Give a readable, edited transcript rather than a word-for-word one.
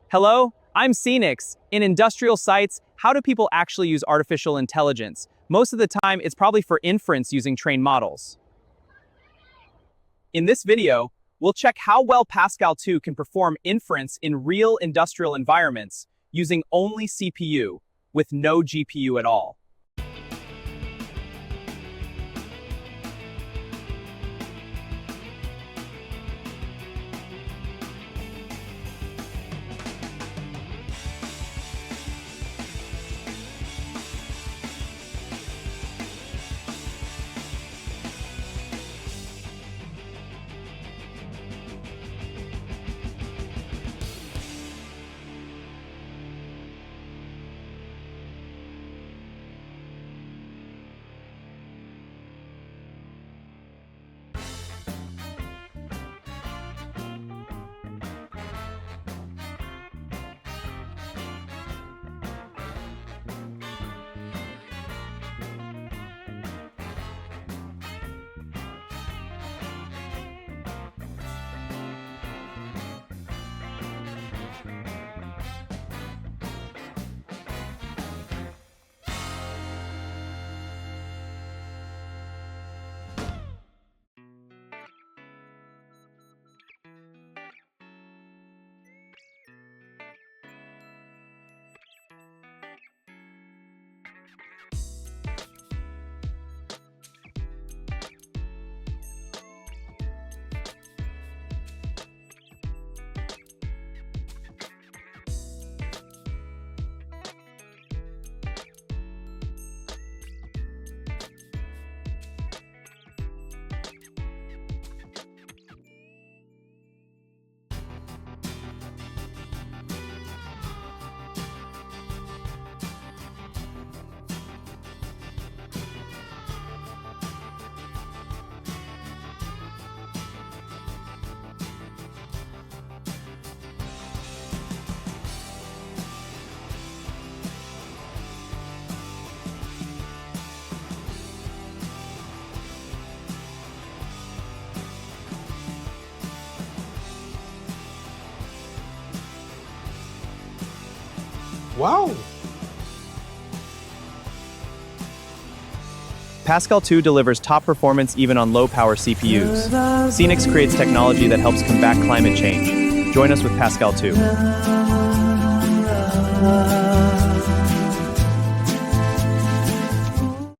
Hello, I'm Cnix. In industrial sites, how do people actually use artificial intelligence? Most of the time, it's probably for inference using trained models. In this video, we'll check how well Pascal2 can perform inference in real industrial environments using only CPU, with no GPU at all. Wow! Pascal2 delivers top performance even on low-power CPUs. Cnix creates technology that helps combat climate change. Join us with Pascal2.